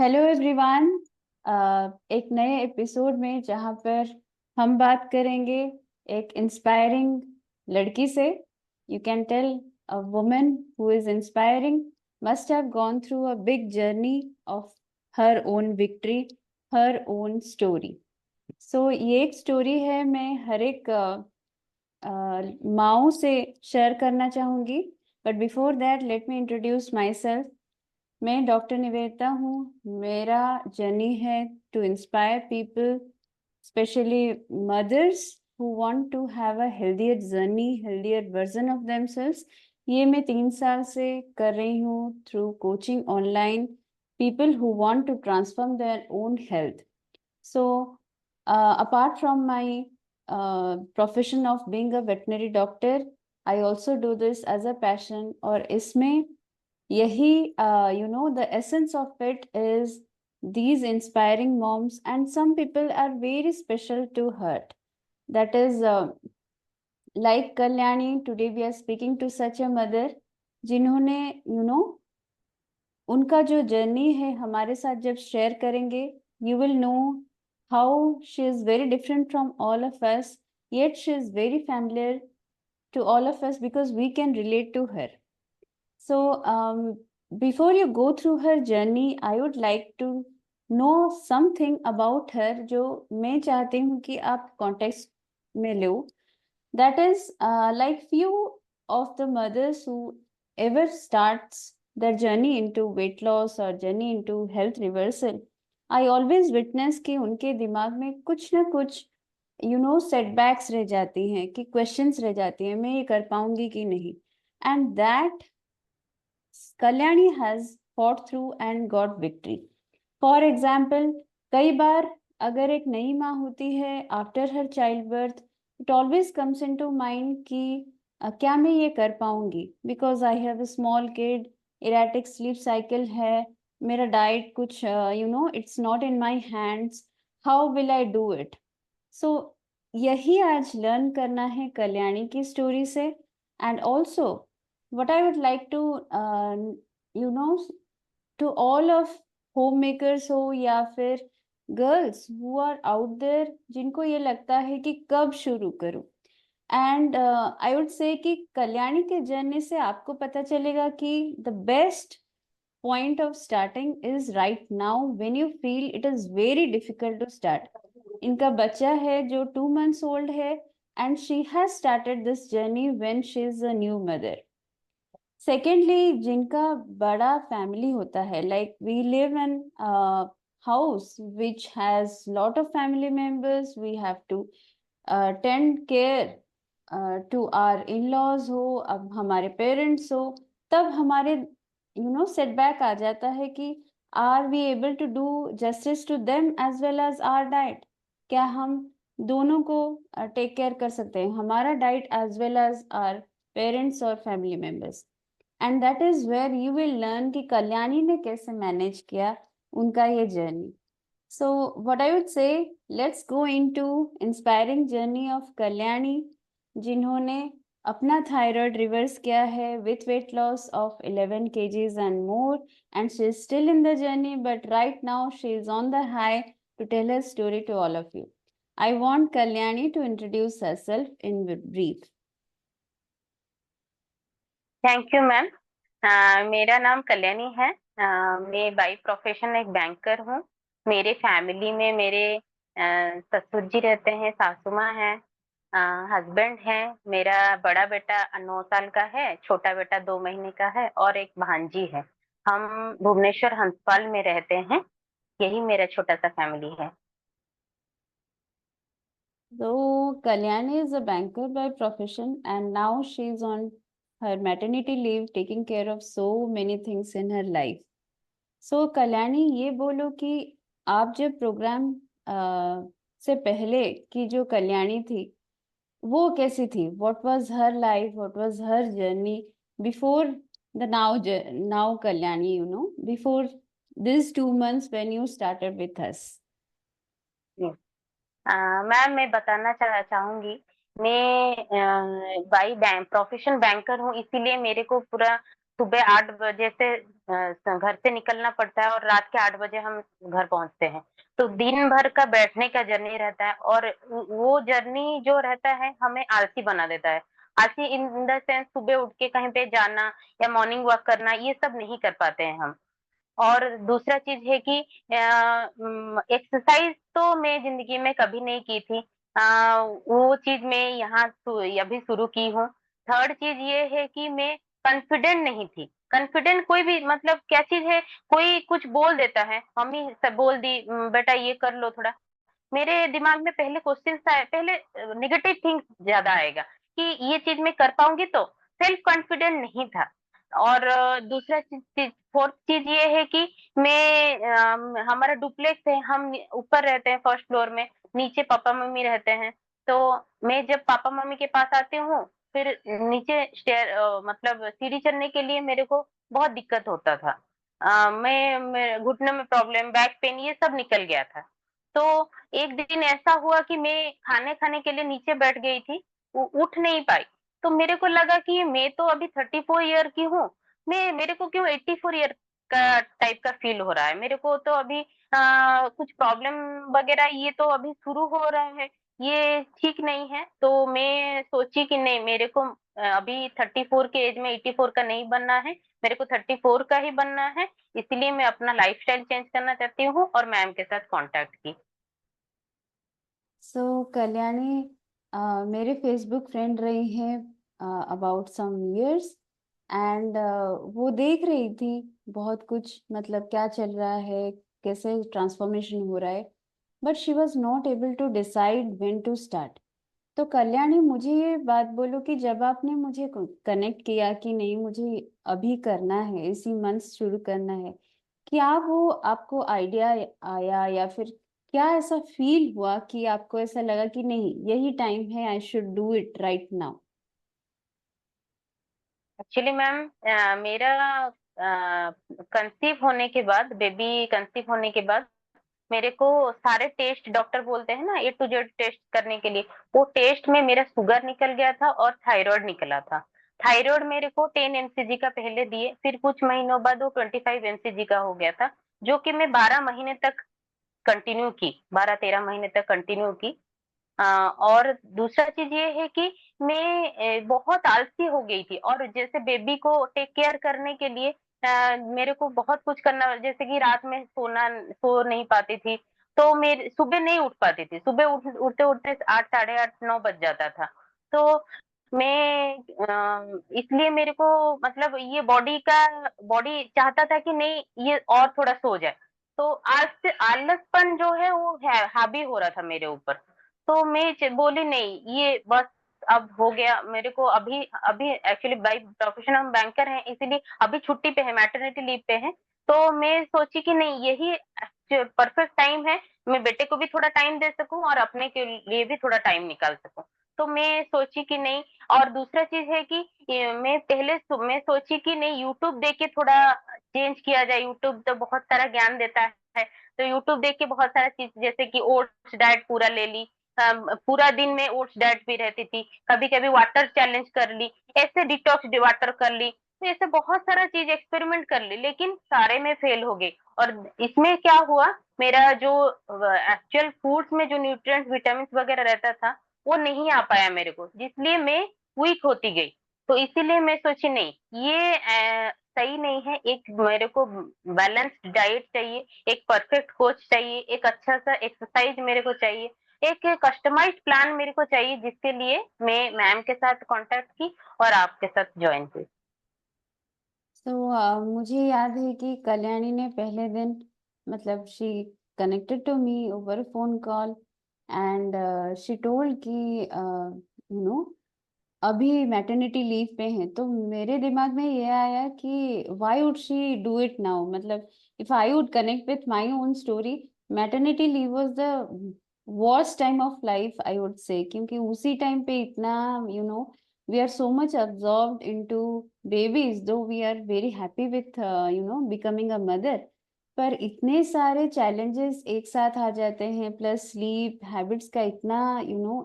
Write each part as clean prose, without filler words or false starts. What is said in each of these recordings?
Hello everyone. एक नए episode में जहाँ पर हम बात करेंगे एक इंस्पायरिंग लड़की से। You can tell a woman who is inspiring must have gone through a big journey of her own victory, her own story. So ये एक स्टोरी है, मैं हर एक माओ से शेयर करना चाहूँगी। But before that let me introduce myself. मैं doctor Nivedita हूँ। मेरा जर्नी है to inspire people, specially mothers who want to have a healthier journey, healthier version of themselves. ये मैं 3 साल से कर रही हूँ through coaching online people who want to transform their own health. So apart from my profession of being a veterinary doctor, I also do this as a passion. और इसमें यही the essence of it is these inspiring moms, and some people are very special to her. That is like Kalyani. Today we are speaking to such a mother जिन्होंने उनका जो journey है हमारे साथ जब शेयर करेंगे, you will know how she is very different from all of us, yet she is very familiar to all of us because we can relate to her. So, before you go through her journey, I would like to know something about her जो मैं चाहती हूँ कि आप context में लो. That is, like few of the mothers who ever starts their journey into weight loss or journey into health reversal, I always witness कि उनके दिमाग में कुछ ना कुछ setbacks रह जाती हैं, कि questions रह जाती हैं, मैं ये कर पाऊंगी कि नहीं. And that Kalyani has fought through and got victory. For example, कई बार अगर एक नई माँ होती है after her childbirth, it always comes into mind कि क्या मैं ये कर पाऊंगी, because I have a small kid, erratic sleep cycle है, मेरा diet कुछ it's not in my hands, how will I do it? So यही आज learn करना है कल्याणी की story से. And also what I would like to you know to all of homemakers हो या फिर girls who are out there जिनको ये लगता है कि कब शुरू करूं. एंड आई वुड से कि कल्याणी के जर्नी से आपको पता चलेगा कि the best point of starting is right now when you feel it is very difficult to start. इनका बच्चा है जो 2 months old है, and she has started this journey when she is a new mother. Secondly, जिनका बड़ा family होता है, like we live in a house which has lot of family members, we have to tend care to our in-laws हो, अब हमारे parents हो, तब हमारे setback आ जाता है कि are we able to do justice to them as well as our diet? क्या हम दोनों को टेक केयर कर सकते हैं, हमारा diet as well as our parents और family members. And that is where you will learn कि कल्याणी ने कैसे मैनेज किया उनका ये journey. So what I would say, let's go into inspiring journey of Kalyani, जिन्होंने अपना थायराइड रिवर्स किया है with weight loss of 11 kgs and more. And she is still in the journey, but right now she is on the high to tell her story to all of you. I want Kalyani to introduce herself in brief. Thank you ma'am. मेरा नाम कल्याणी है। मैं by profession एक banker हूँ। मेरे family में मेरे ससुर जी रहते हैं, सासू माँ है, हस्बैंड है, मेरा बड़ा बेटा 9 साल का है, छोटा बेटा 2 महीने का है और एक भांजी है। हम भुवनेश्वर हंसपाल में रहते हैं। यही मेरा छोटा सा फैमिली है। So Kalyani is a banker by profession, and now she's on her maternity leave, taking care of so many things in her life. So Kalyani, ये बोलो कि आप जब प्रोग्राम से पहले की जो कल्याणी थी वो कैसी थी? What was her life? What was her journey before the now Kalyani, before these 2 months when you started with us? Ma'am मैं बताना चाहूंगी। मैं बाई प्रोफेशन बैंकर हूँ, इसीलिए मेरे को पूरा सुबह 8 बजे से घर से निकलना पड़ता है और रात के 8 बजे हम घर पहुँचते हैं। तो दिन भर का बैठने का जर्नी रहता है और वो जर्नी जो रहता है हमें आलसी बना देता है। आलसी इन इन द सेंस सुबह उठ के कहीं पे जाना या मॉर्निंग वॉक करना ये सब नहीं कर पाते हैं हम। और दूसरा चीज़ है कि एक्सरसाइज़ तो मैं ज़िंदगी में कभी नहीं की थी। वो चीज़ मैं यहाँ अभी शुरू की हूँ। थर्ड चीज़ ये है कि मैं कॉन्फिडेंट नहीं थी। कॉन्फिडेंट कोई भी मतलब क्या चीज़ है, कोई कुछ बोल देता है, मम्मी सब बोल दी बेटा ये कर लो थोड़ा। मेरे दिमाग में पहले क्वेश्चन्स आए पहले नेगेटिव थिंक्स ज़्यादा आएगा कि ये चीज़ मैं कर पाऊँगी तो? सेल्फ कॉन्फिडेंट नहीं था। और दूसरा चीज़ चीज़ फोर्थ चीज़ ये है कि हमारा डुप्लेक्स है, हम ऊपर रहते हैं फर्स्ट फ्लोर में, नीचे पापा-मम्मी रहते हैं। तो मैं जब पापा-मम्मी के पास आती हूँ, फिर नीचे मतलब सीढ़ी चढ़ने के लिए मेरे को बहुत दिक्कत होता था। मैं घुटने में प्रॉब्लम, बैक पेन ये सब निकल गया था। तो एक दिन ऐसा हुआ कि मैं खाने खाने के लिए नीचे बैठ गई थी, उठ नहीं पाई। तो मेरे को लगा कि मैं तो अभी 34 ईयर की हूँ, मेरे को क्यों 84 ईयर का टाइप का फ़ील हो रहा है। मेरे को तो अभी कुछ प्रॉब्लम वग़ैरह ये तो अभी शुरू हो रहा है, ये ठीक नहीं है। तो मैं सोची कि नहीं मेरे को अभी 34 के एज में 84 का नहीं बनना है, मेरे को 34 का ही बनना है, इसलिए मैं अपना लाइफ़स्टाइल चेंज करना चाहती हूँ और मैम के साथ कॉन्टैक्ट की। सो कल्याणी मेरे फेसबुक फ्रेंड रही हैं अबाउट सम इयर्स एंड वो देख रही थी बहुत कुछ मतलब क्या चल रहा है, कैसे ट्रांसफॉर्मेशन हो रहा है, but she was not able to decide when to start. तो कल्याणी मुझे ये बात बोलो कि जब आपने मुझे कनेक्ट किया कि नहीं मुझे अभी करना है, इसी मंथ शुरू करना है, क्या वो आपको आइडिया आया या फिर क्या ऐसा फील हुआ कि आपको ऐसा लगा कि नहीं यही टाइम है, I should do it right now? Actually ma'am मेरा कंसीव होने के बाद बेबी कंसीव होने के बाद मेरे को सारे टेस्ट डॉक्टर बोलते हैं ना ए टू जेड टेस्ट करने के लिए, वो टेस्ट में मेरा शुगर निकल गया था और थायराइड निकला था। थायराइड मेरे को 10 एमसीजी का पहले दिए, फिर कुछ महीनों बाद वो 25 एमसीजी का हो गया था, जो कि मैं 12 महीने तक कंटिन्यू की, 12-13 महीने तक कंटिन्यू की। और दूसरा चीज़ ये है कि मैं बहुत आलसी हो गई थी और जैसे बेबी को टेक केयर करने के लिए मेरे को बहुत कुछ करना जैसे कि रात में सो नहीं पाती थी, तो मेरे सुबह नहीं उठ पाती थी। सुबह उठते-उठते 8 साढ़े 8 9 बज जाता था। तो मैं इसलिए मेरे को मतलब ये बॉडी चाहता था कि नहीं ये और थोड़ा सो जाए। तो आज से आलसपन जो है वो है हावी हो रहा था मेरे ऊपर। तो मैं बोली नहीं ये बस अब हो गया मेरे को अभी अभी एक्चुअली बाई प्रोफेशन हम बैंकर हैं इसीलिए अभी छुट्टी पे है मैटरनिटी लीव पे है। तो मैं सोची कि नहीं यही परफेक्ट टाइम है, मैं बेटे को भी थोड़ा टाइम दे सकूं और अपने के लिए भी थोड़ा टाइम निकाल सकूं। तो मैं सोची कि नहीं और दूसरा चीज है कि मैं सोची कि नहीं यूट्यूब देख के थोड़ा चेंज किया जाए, यूट्यूब तो बहुत सारा ज्ञान देता है। तो यूट्यूब देख के बहुत सारा चीज जैसे कि ओट्स डाइट पूरा ले ली, पूरा दिन में ओट्स डाइट पे रहती थी, कभी-कभी वाटर चैलेंज कर ली, ऐसे डिटॉक्स वाटर कर ली, तो ऐसे बहुत सारा चीज़ एक्सपेरिमेंट कर ली, लेकिन सारे में फेल हो गई और इसमें क्या हुआ, मेरा जो एक्चुअल फूड्स में जो न्यूट्रिएंट्स, विटामिन्स वगैरह रहता था, वो नहीं आ पाया मेरे को, जिसलिए मैं वीक होती गई। तो इसीलिए मैं सोची नहीं, ये सही नहीं है, एक मेरे को बैलेंस्ड डाइट चाहिए, एक परफेक्ट कोच चाहिए, एक अच्छा-सा एक्सरसाइज मेरे को चाहिए, एक कस्टमाइज्ड प्लान मेरे को चाहिए जिसके लिए मैं मैम के साथ कॉन्टैक्ट की और आपके साथ जॉइन हुई। तो मुझे याद है कि कल्याणी ने पहले दिन मतलब she connected to me over phone call and she told कि यू नो अभी मैटरनिटी लीव पे हैं, तो मेरे दिमाग में ये आया कि why would she do it now, मतलब if I would connect with my own story, maternity leave was the worst time of life I would say, क्योंकि उसी टाइम पे इतना we are so much absorbed into babies, though we are very happy with becoming a mother, पर इतने सारे challenges एक साथ आ जाते हैं, प्लस स्लीप हैबिट्स का इतना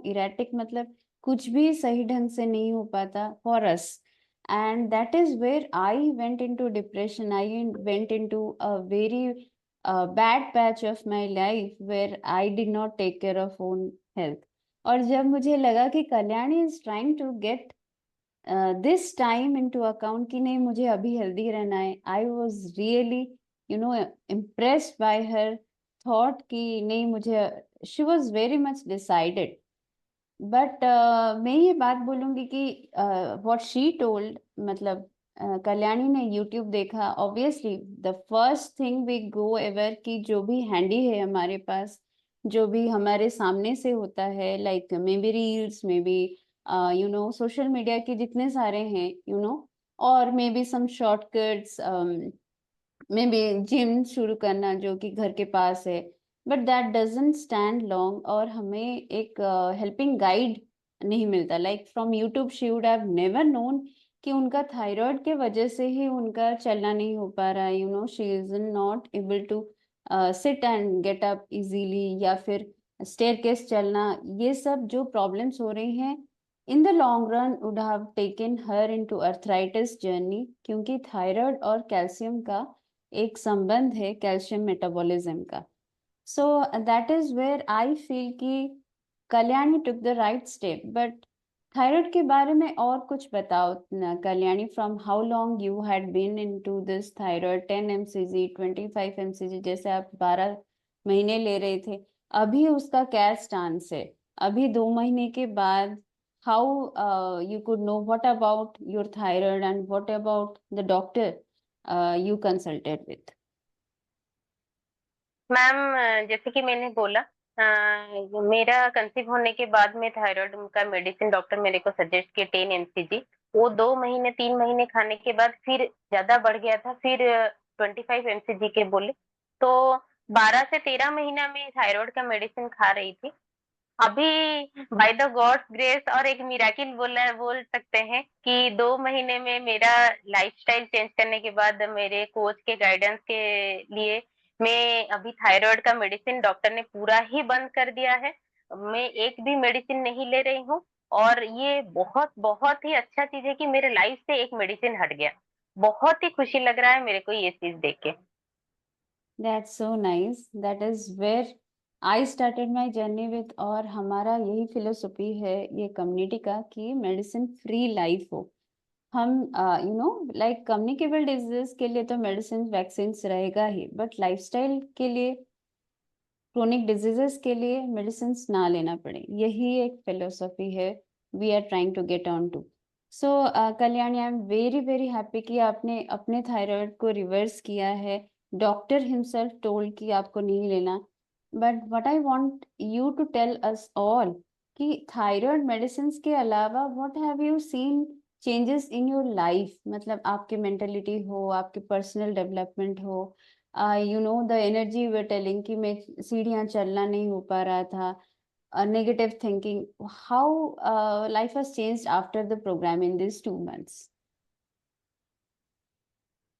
इरेटिक, मतलब कुछ भी सही ढंग से नहीं हो पाता for us and that is where I went into depression. I went into a very bad patch of my life where I did not take care of own health. और जब मुझे लगा कि Kalyani is trying to get this time into account कि नहीं मुझे अभी healthy रहना है, I was really impressed by her thought कि नहीं मुझे, she was very much decided. But मैं ये बात बोलूंगी कि व्हाट शी टोल्ड, मतलब कल्याणी ने यूट्यूब देखा, obviously the first thing we go ever कि जो भी हैंडी है हमारे पास, जो भी हमारे सामने से होता है, like maybe reels, maybe social media के जितने सारे हैं, और maybe some shortcuts, maybe gym शुरू करना जो कि घर के पास है, but that doesn't stand long, और हमें एक हेल्पिंग गाइड नहीं मिलता। Like from YouTube she would have never known कि उनका थायराइड के वजह से ही उनका चलना नहीं हो पा रहा है, she is not able to sit and get up easily, या फिर स्टेयरकेस चलना, ये सब जो प्रॉब्लम्स हो रही हैं in the long run would have taken her into arthritis journey, क्योंकि थायराइड और कैल्शियम का एक संबंध है कैल्शियम मेटाबॉलिज्म का। So that is where I feel कि Kalyani took the right step. But thyroid के बारे में और कुछ बताओ ना Kalyani, from how long you had been into this thyroid, 10 mcg 25 mcg, जैसे आप 12 महीने ले रहे थे, अभी उसका क्या स्टांस है, अभी 2 महीने के बाद, how you could know what about your thyroid and what about the doctor you consulted with? Ma'am जैसे कि मैंने बोला, मेरा कंसीव होने के बाद में थायराइड का मेडिसिन डॉक्टर मेरे को सजेस्ट किए 10 mcg। वो 2 महीने 3 महीने खाने के बाद फिर ज्यादा बढ़ गया था, फिर 25 mcg के बोले। तो 12 से 13 महीना में थायराइड का मेडिसिन खा रही थी। अभी बाय द गॉड्स ग्रेस और एक मिराकिल बोल सकते हैं कि 2 महीने में मेरा लाइफस्टाइल चेंज करने के बाद मेरे कोच के गाइडेंस के लिए मैं अभी थायराइड का मेडिसिन डॉक्टर ने पूरा ही बंद कर दिया है। मैं एक भी मेडिसिन नहीं ले रही हूँ, और ये बहुत बहुत ही अच्छा चीज है कि मेरे लाइफ से एक मेडिसिन हट गया। बहुत ही खुशी लग रहा है मेरे को ये चीज देख के। That's so nice. That is where I started my journey with, और हमारा यही फिलोसफी है ये कम्युनिटी का कि मेडिसिन फ्री लाइफ हो। हम लाइक कम्युनिकेबल डिजीज के लिए तो मेडिसिन वैक्सीन रहेगा ही, बट लाइफस्टाइल के लिए, क्रोनिक डिजीजेस के लिए मेडिसिन ना लेना पड़े, यही एक फिलोसफी है we are trying to get on to. So Kalyani, I am very very happy कि आपने अपने थायराइड को रिवर्स किया है। डॉक्टर हिमसेल्फ टोल्ड कि आपको नहीं लेना, but what I want you to tell us all कि थायराइड मेडिसिन के अलावा what have you seen changes in your life, मतलब आपके मेंटेलिटी हो, आपके पर्सनल डेवलपमेंट हो, द एनर्जी वे टेलिंग कि मैं सीढ़ियां चलना नहीं हो पा रहा था, negative thinking, how life has changed after the programme in this 2 months?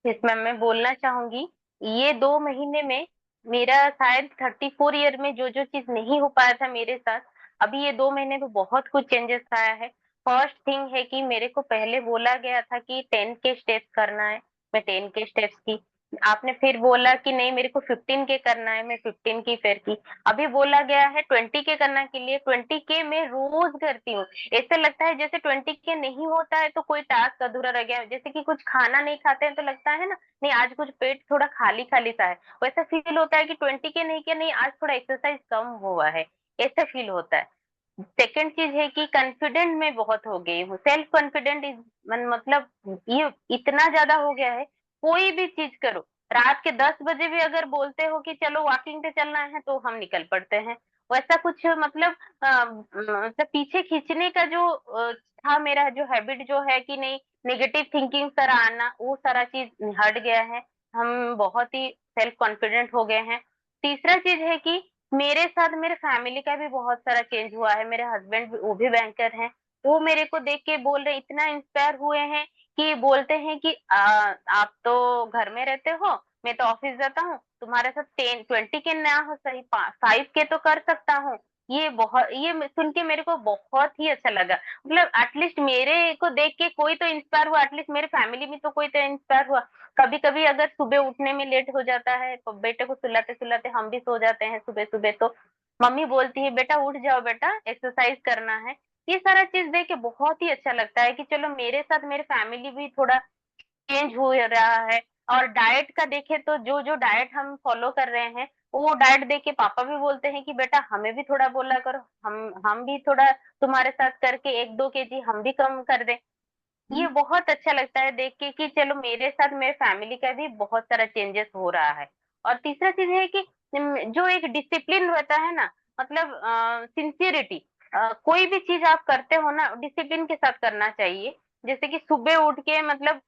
Yes ma'am, मैं बोलना चाहूंगी, ये 2 महीने में मेरा शायद 34 ईयर में जो जो चीज नहीं हो पाया था मेरे साथ, अभी ये 2 महीने में बहुत कुछ चेंजेस आया है। फर्स्ट थिंग है कि मेरे को पहले बोला गया था कि 10 के स्टेप्स करना है, मैं 10 के स्टेप्स की। आपने फिर बोला कि नहीं मेरे को 15 के करना है, मैं 15 की फिर की। अभी बोला गया है 20 के करने के लिए, 20 के मैं रोज करती हूँ। ऐसे लगता है जैसे 20 के नहीं होता है तो कोई टास्क अधूरा रह गया है। जैसे कि कुछ खाना नहीं खाते हैं तो लगता है ना, नहीं आज कुछ पेट थोड़ा खाली खाली सा है, वैसा फील होता है कि 20 के नहीं किया, नहीं आज थोड़ा एक्सरसाइज कम हुआ है, ऐसा फील होता है। सेकंड चीज है कि कॉन्फिडेंट मैं बहुत हो गई हूँ, सेल्फ कॉन्फिडेंट इज, मतलब ये इतना ज्यादा हो गया है, कोई भी चीज करो, रात के 10 बजे भी अगर बोलते हो कि चलो वॉकिंग पे चलना है तो हम निकल पड़ते हैं। वैसा कुछ मतलब मतलब पीछे खींचने का जो था, मेरा जो हैबिट जो है कि नहीं नेगेटिव थिंकिंग सारा आना, वो सारा चीज हट गया है। हम बहुत ही सेल्फ कॉन्फिडेंट हो गए हैं। तीसरा चीज है कि मेरे साथ मेरे फैमिली का भी बहुत सारा चेंज हुआ है। मेरे हस्बैंड वो भी बैंकर हैं, वो मेरे को देख के बोल रहे, इतना इंस्पायर हुए हैं कि बोलते हैं कि आप तो घर में रहते हो, मैं तो ऑफिस जाता हूँ, तुम्हारे साथ 10 20 के ना हो सही 5 के तो कर सकता हूँ। ये सुन के मेरे को बहुत ही अच्छा लगा। मतलब एटलीस्ट मेरे को देख के कोई तो इंस्पायर हुआ, एटलीस्ट मेरे फैमिली में तो कोई तो इंस्पायर हुआ। कभी कभी अगर सुबह उठने में लेट हो जाता है तो बेटे को सुलाते सुलाते हम भी सो जाते हैं सुबह सुबह, तो मम्मी बोलती है बेटा उठ जाओ बेटा, एक्सरसाइज करना है। ये सारा चीज देख के बहुत ही अच्छा लगता है कि चलो मेरे साथ मेरे फैमिली भी थोड़ा चेंज हो रहा है। और डाइट का देखे तो जो जो डाइट हम फॉलो कर रहे हैं, वो डाइट देख के पापा भी बोलते हैं कि बेटा हमें भी थोड़ा बोला करो, हम भी थोड़ा तुम्हारे साथ करके 1-2 केजी हम भी कम कर दें। ये बहुत अच्छा लगता है देख के कि चलो मेरे साथ मेरे फैमिली का भी बहुत सारा चेंजेस हो रहा है। और तीसरा चीज है कि जो एक डिसिप्लिन रहता है ना, मतलब सिंसियरिटी, कोई भी चीज आप करते हो ना डिसिप्लिन के साथ करना चाहिए। जैसे कि सुबह उठ के मतलब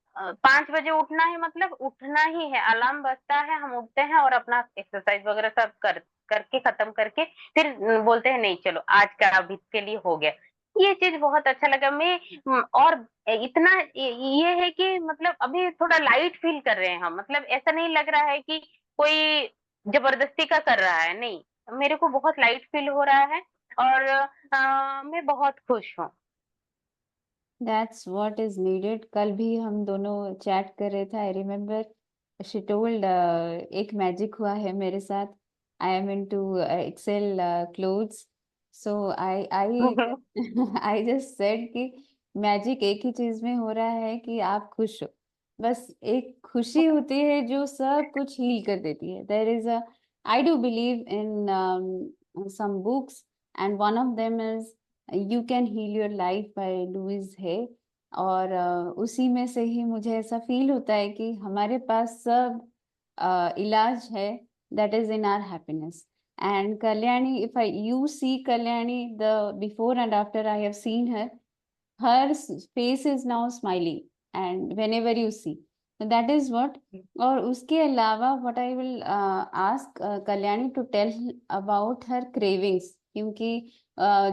5 बजे उठना है, मतलब उठना ही है, अलार्म बजता है हम उठते हैं और अपना एक्सरसाइज वगैरह सब करके खत्म करके फिर बोलते हैं नहीं चलो आज का अभी के लिए हो गया। ये चीज बहुत अच्छा लगा। और इतना ये है कि मतलब अभी थोड़ा लाइट फील कर रहे हैं हम, मतलब ऐसा नहीं लग रहा है कि कोई जबरदस्ती का कर रहा है, नहीं, मेरे को बहुत लाइट फील हो रहा है। और मैं बहुत खुश हूँ। That's what is needed. कल भी हम दोनों चैट कर रहे थे, आई रिमेम्बर शी टोल्ड एक मैजिक हुआ है मेरे साथ। I am into XL clothes, so I I I just said कि मैजिक एक ही चीज में हो रहा है कि आप खुश हो। बस एक खुशी होती है जो सब कुछ हील कर देती है। There is a, I do believe in some books and one of them is you can heal your life by Louise है। और उसी में से ही मुझे ऐसा फील होता है कि हमारे पास सब इलाज है, that is in our happiness. And Kalyani, if I you see Kalyani, the before and after I have seen her, her face is now smiling and whenever you see, so that is what। और उसके अलावा what I will ask Kalyani to tell about her cravings, क्योंकि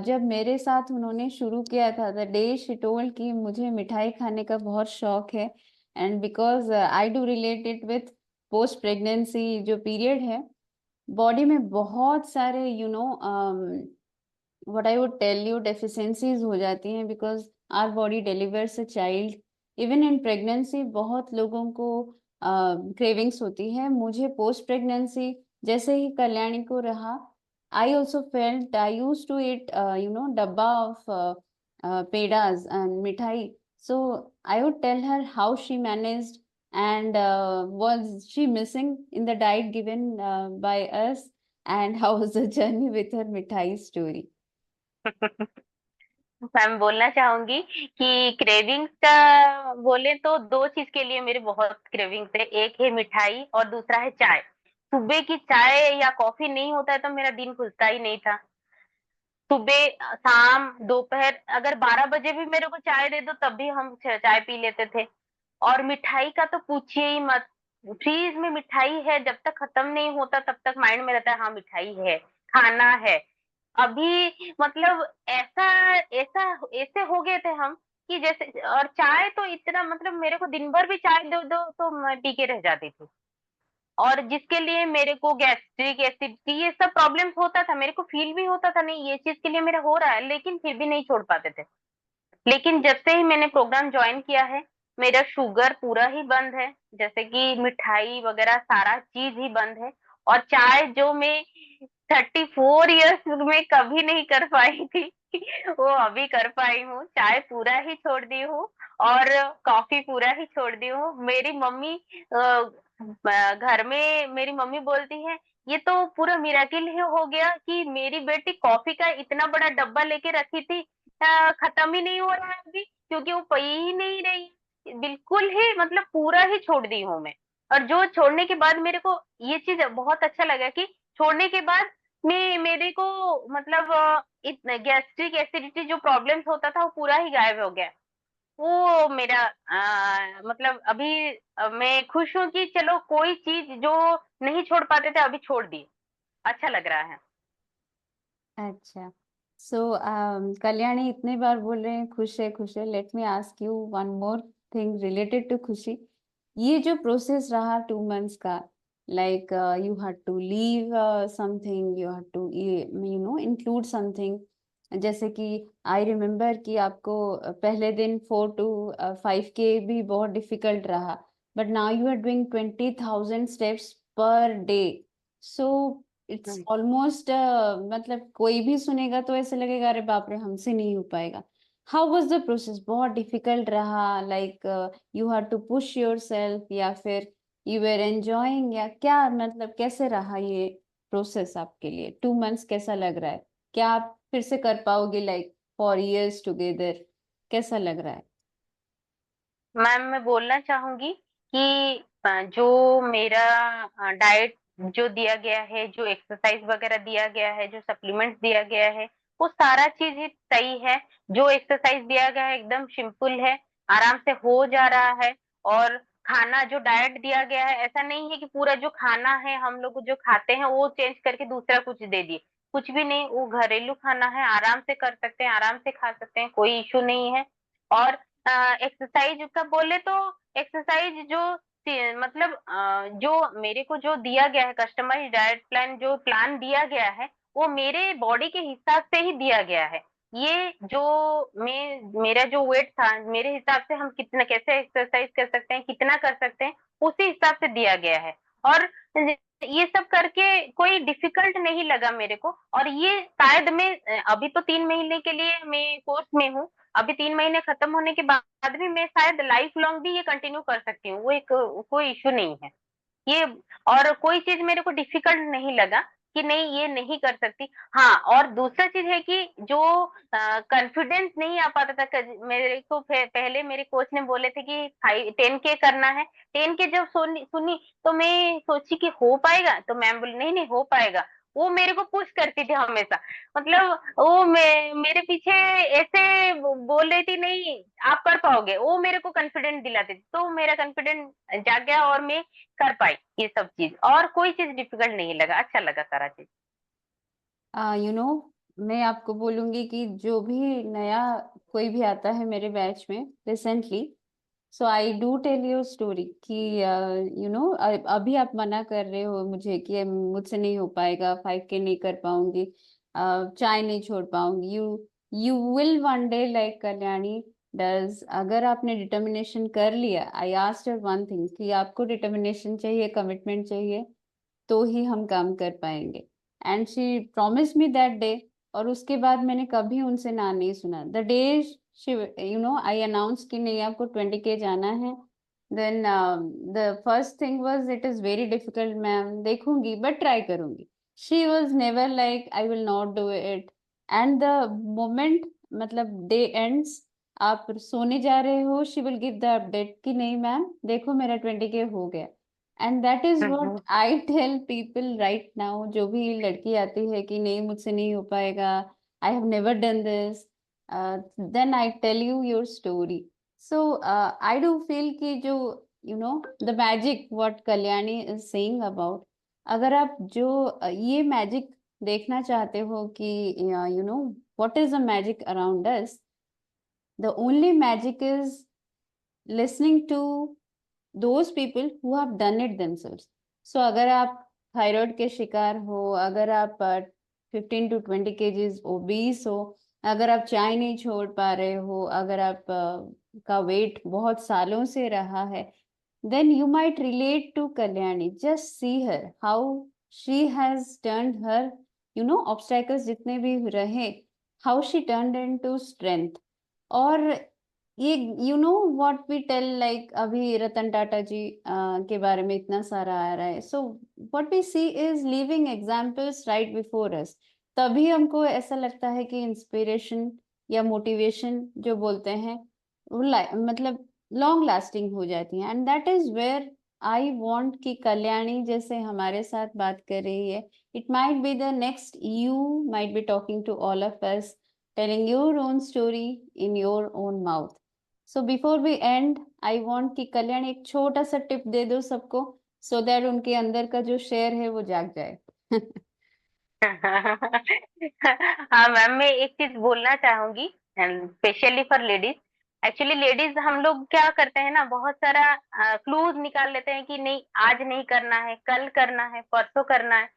जब मेरे साथ उन्होंने शुरू किया था, the day she told कि मुझे मिठाई खाने का बहुत शौक है, and because I do relate it with post pregnancy जो पीरियड है, बॉडी में बहुत सारे what I would tell you deficiencies हो जाती हैं, because our body delivers a child। even in pregnancy बहुत लोगों को cravings होती है। मुझे post pregnancy जैसे ही कल्याणी को रहा, I also felt I used to eat डब्बा of पेडास and मिठाई। so I would tell her how she managed, and was she missing in the diet given by us, and how was the journey with her मिठाई story। मैं बोलना चाहूंगी कि cravings का बोले तो दो चीज के लिए मेरे बहुत क्रेविंग्स है, एक है मिठाई और दूसरा है चाय। सुबह की चाय या कॉफी नहीं होता है तो मेरा दिन खुलता ही नहीं था। सुबह शाम दोपहर अगर 12 बजे भी मेरे को चाय दे दो तब भी हम चाय पी लेते थे। और मिठाई का तो पूछिए ही मत। फ्रीज में मिठाई है, जब तक खत्म नहीं होता तब तक माइंड में रहता है हाँ मिठाई है, खाना है। अभी मतलब ऐसा ऐसा ऐसे हो गए थे हम कि जैसे, और चाय तो इतना मतलब मेरे को दिन भर भी चाय दे दो तो मैं पी के रह जाती थी। और जिसके लिए मेरे को गैस्ट्रिक एसिडिटी ये सब प्रॉब्लम्स होता था, मेरे को फील भी होता था नहीं ये चीज के लिए मेरा हो रहा है, लेकिन फिर भी नहीं छोड़ पाते थे। लेकिन जब से ही मैंने प्रोग्राम ज्वाइन किया है, मेरा शुगर पूरा ही बंद है, जैसे कि मिठाई वगैरह सारा चीज ही बंद है। और चाय जो मैं 34 इयर्स में कभी नहीं कर पाई थी वो अभी कर पाई हूँ, चाय पूरा ही छोड़ दी हूँ। और कॉफी पूरा ही छोड़ दी हूँ। मेरी मम्मी घर में मेरी मम्मी बोलती है ये तो पूरा मिराकिल ही हो गया कि मेरी बेटी कॉफी का इतना बड़ा डब्बा लेके रखी थी, खत्म ही नहीं हो रहा है अभी, क्योंकि वो पी ही नहीं रही। बिल्कुल ही मतलब पूरा ही छोड़ दी हूँ मैं। और जो छोड़ने के बाद मेरे को ये चीज बहुत अच्छा लगा कि छोड़ने के बाद मैं मेरे को मतलब इतना गैस्ट्रिक एसिडिटी जो प्रॉब्लम्स होता था वो पूरा ही गायब हो गया। वो मेरा मतलब अभी मैं खुश हूँ कि चलो कोई चीज जो नहीं छोड़ पाते थे अभी छोड़ दी, अच्छा लग रहा है। अच्छा, सो कल्याणी इतने बार बोल रहे हैं खुश है खुश है, let me ask you one more thing related to खुशी। ये जो प्रोसेस रहा 2 मंथ्स का, like you had to leave something, you had to include something. जैसे कि आई रिमेम्बर कि आपको पहले दिन 4 to 5 के भी बहुत डिफिकल्ट रहा, but now you are doing 20,000 steps per day. So it's almost मतलब कोई भी सुनेगा तो ऐसे लगेगा अरे बाप रे हमसे नहीं हो पाएगा. How was the process? बहुत डिफिकल्ट रहा, like you had to push yourself, या फिर यू वर एंजॉयिंग, या क्या मतलब कैसे रहा ये प्रोसेस आपके लिए? 2 मंथ्स कैसा लग रहा है? क्या आप फिर से कर पाओगे लाइक फॉर इयर्स टुगेदर? कैसा लग रहा है? मैम मैं बोलना चाहूंगी कि जो मेरा डाइट जो दिया गया है, जो एक्सरसाइज वगैरह दिया गया है, जो सप्लीमेंट्स दिया गया है, वो सारा चीज ही सही है। जो एक्सरसाइज दिया गया है एकदम सिंपल है, आराम से हो जा रहा है। और खाना जो डाइट दिया गया है, ऐसा नहीं है कि पूरा जो खाना है हम लोग जो खाते हैं वो चेंज करके दूसरा कुछ दे दिए। कुछ भी नहीं, वो घरेलू खाना है, आराम से कर सकते हैं, आराम से खा सकते हैं, कोई इश्यू नहीं है। और एक्सरसाइज का बोले तो एक्सरसाइज जो मतलब जो मेरे को जो दिया गया है कस्टमाइज डाइट प्लान, जो प्लान दिया गया है वो मेरे बॉडी के हिसाब से ही दिया गया है। ये जो मेरा जो वेट था, मेरे हिसाब से हम कितना कैसे एक्सरसाइज कर सकते हैं, कितना कर सकते हैं, उसी हिसाब से दिया गया है। और ये सब करके कोई डिफिकल्ट नहीं लगा मेरे को। और ये शायद मैं अभी तो 3 महीने के लिए मैं कोर्स में हूँ, अभी 3 महीने खत्म होने के बाद भी मैं शायद लाइफ लॉन्ग भी ये कंटिन्यू कर सकती हूँ, वो एक कोई इश्यू नहीं है ये। और कोई चीज मेरे को डिफिकल्ट नहीं लगा कि नहीं ये नहीं कर सकती। हाँ, और दूसरा चीज है कि जो कॉन्फिडेंस नहीं आ पाता था मेरे को पहले मेरे कोच ने बोले थे कि 10K करना है। 10K जब सुनी तो मैं सोची कि हो पाएगा, तो मैम बोली नहीं नहीं हो पाएगा। वो मेरे को पुश करती थी हमेशा, मतलब वो मेरे पीछे ऐसे बोल रही थी नहीं आप कर पाओगे, वो मेरे को कॉन्फिडेंट दिलाती थी, तो मेरा कॉन्फिडेंट जाग गया और मैं कर पाई ये सब चीज। और कोई चीज डिफिकल्ट नहीं लगा, अच्छा लगा सारा चीज। यू नो मैं आपको बोलूंगी कि जो भी नया कोई भी आता है मेरे बैच में recently, so I do tell you story कि अभी आप मना कर रहे हो मुझे कि मुझसे नहीं हो पाएगा, 5K नहीं कर पाऊंगी, चाय नहीं छोड़ पाऊंगी. You will one day like Kalyani does. अगर आपने डिटर्मिनेशन कर लिया, I asked her one thing कि आपको डिटर्मिनेशन चाहिए, कमिटमेंट चाहिए, तो ही हम काम कर पाएंगे. And she promise me that day. और उसके बाद मैंने कभी उनसे ना नहीं सुना. The day she I announce कि नहीं आपको 20K जाना है, then the first thing was it is very difficult ma'am, देखूंगी बट ट्राई करूंगी. She was never like I will not do it. And the moment मतलब डे एंड्स, आप सोने जा रहे हो, she will give the update कि नहीं मैम देखो मेरा 20K हो गया. And that is what hmm. I tell people right now. जो भी लड़की आती है कि नहीं मुझसे नहीं हो पाएगा, I have never done this, then I tell you your story. So I do feel कि जो the magic what Kalyani is saying about, अगर आप जो ये मैजिक देखना चाहते हो कि what is the magic around us, the only magic is listening to those people who have done it themselves. So अगर आप थायराइड के शिकार हो, अगर आप 15 to 20 kgs ओबीस हो, अगर आप चाय नहीं छोड़ पा रहे हो, अगर आप का वेट बहुत सालों से रहा है, then you might relate to Kalyani. Just see her, how she has turned her obstacles जितने भी रहे, how she turned into strength. और ये व्हाट वी टेल, लाइक अभी रतन टाटा जी के बारे में इतना सारा आ रहा है. So what we see is living examples right before us. तभी हमको ऐसा लगता है कि इंस्पिरेशन या मोटिवेशन जो बोलते हैं वो मतलब लॉन्ग लास्टिंग हो जाती है. And that is where I want कि कल्याणी जैसे हमारे साथ बात कर रही है, it might be the next you might be talking to all of us, telling your own story in your own mouth. So before we end, I want कि कल्याण एक छोटा सा टिप दे दो सबको, so that उनके अंदर का जो शेर है वो जाग जाए. हाँ मैम, मैं एक चीज बोलना चाहूंगी specially for ladies. Actually ladies हम लोग क्या करते हैं ना, बहुत सारा क्लूज निकाल लेते हैं कि नहीं आज नहीं करना है, कल करना है, परसों करना है।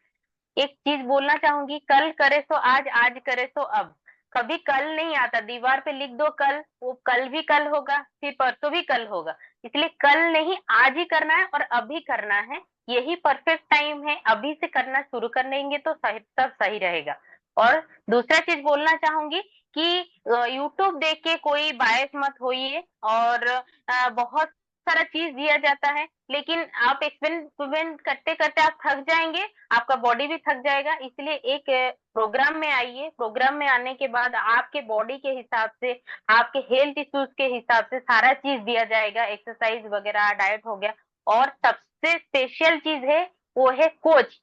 एक चीज बोलना चाहूंगी, कल करे सो आज, आज करे सो अब। कभी कल नहीं आता, दीवार पे लिख दो कल, वो कल भी कल होगा, फिर परसों भी कल होगा। इसलिए कल नहीं, आज ही करना है और अभी करना है। यही परफेक्ट टाइम है, अभी से करना शुरू कर देंगे तो सही, सब सही रहेगा। और दूसरा चीज बोलना चाहूंगी कि यूट्यूब देख के कोई बायस मत होइए। और बहुत सारा चीज दिया जाता है, लेकिन आप एक्सपेरिमेंट करते करते आप थक जाएंगे, आपका बॉडी भी थक जाएगा। इसलिए एक प्रोग्राम में आइए, प्रोग्राम में आने के बाद आपके बॉडी के हिसाब से, आपके हेल्थ इश्यूज के हिसाब से सारा चीज दिया जाएगा, एक्सरसाइज वगैरह, डाइट हो गया। और सबसे स्पेशल चीज है, वो है कोच।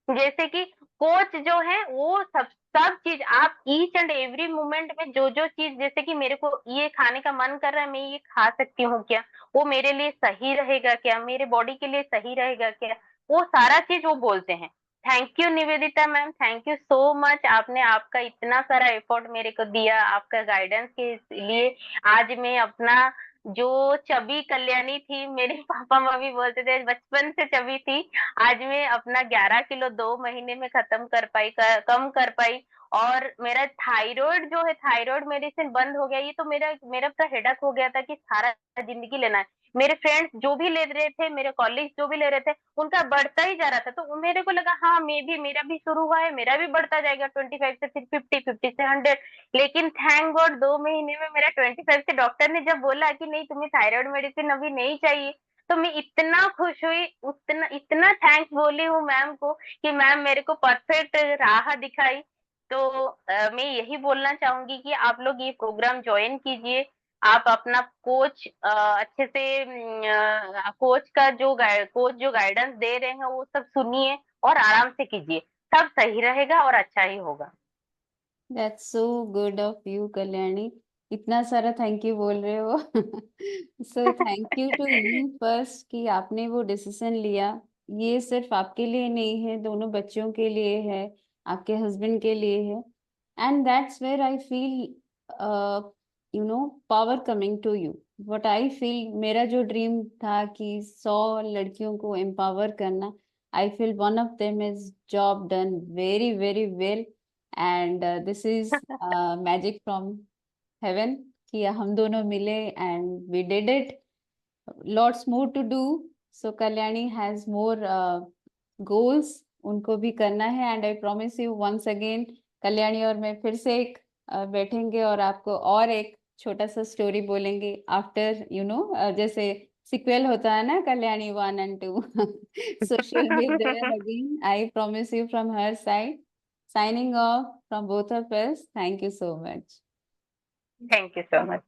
जैसे कि कोच जो है वो सब सब चीज, आप ईच एंड एवरी मोमेंट में जो जो चीज, जैसे कि मेरे को ये खाने का मन कर रहा है, मैं ये खा सकती हूँ क्या, वो मेरे लिए सही रहेगा क्या, मेरे बॉडी के लिए सही रहेगा क्या, वो सारा चीज वो बोलते हैं। Thank you Nivedita ma'am, thank you so much. आपने आपका इतना सारा एफर्ट मेरे को दिया, आपका गाइडेंस के लिए आज मैं अपना, जो चबी कल्याणी थी, मेरे पापा मम्मी बोलते थे बचपन से चबी थी, आज मैं अपना 11 किलो 2 महीने में खत्म कर पाई, कम कर पाई। और मेरा थायराइड जो है, थायराइड मेडिसिन बंद हो गया। ये तो मेरा मेरा तो हेडक हो गया था कि सारा जिंदगी लेना है। मेरे फ्रेंड्स जो भी ले रहे थे, मेरे कॉलीग जो भी ले रहे थे, उनका बढ़ता ही जा रहा था। तो मेरे को लगा हाँ, मेरा भी शुरू हुआ है, मेरा भी बढ़ता जाएगा 25 से, फिर 50, 50 से 100। लेकिन थैंक गॉड 2 महीने में मेरा 25 से, डॉक्टर ने जब बोला कि नहीं तुम्हें थायराइड मेडिसिन अभी नहीं चाहिए, तो मैं इतना खुश हुई, उतना इतना थैंक्स बोली हूँ मैम को कि मैम मेरे को परफेक्ट राह दिखाई। तो मैं यही बोलना चाहूंगी कि आप लोग ये प्रोग्राम ज्वाइन कीजिए। आप अपना कोच अच्छे से, कोच जो गाइडेंस दे रहे हैं वो सब सुनिए और आराम से कीजिए, सब सही रहेगा और अच्छा ही होगा। That's so good of you Kalyani, इतना सारा थैंक यू बोल रहे हो। So thank you to you first कि आपने वो डिसीजन लिया। ये सिर्फ आपके लिए नहीं है, दोनों बच्चों के लिए है, आपके हस्बैंड के लिए है। And that's where I feel power coming to you. What I feel, मेरा जो ड्रीम था कि 100 लड़कियों को एम्पावर करना, I feel one of them is job done very very well. And this is magic from heaven कि हम दोनों मिले and we did it. Lots more to do. So Kalyani has more goals, उनको भी करना है। And I promise you once again, Kalyani और मैं फिर से एक बैठेंगे और आपको और एक छोटा सा स्टोरी बोलेंगे आफ्टर जैसे सिक्वल होता है ना, Kalyani 1 and 2। So she will be there again, I promise you from her side. Signing off from both of us. Thank you so much. Thank you so much.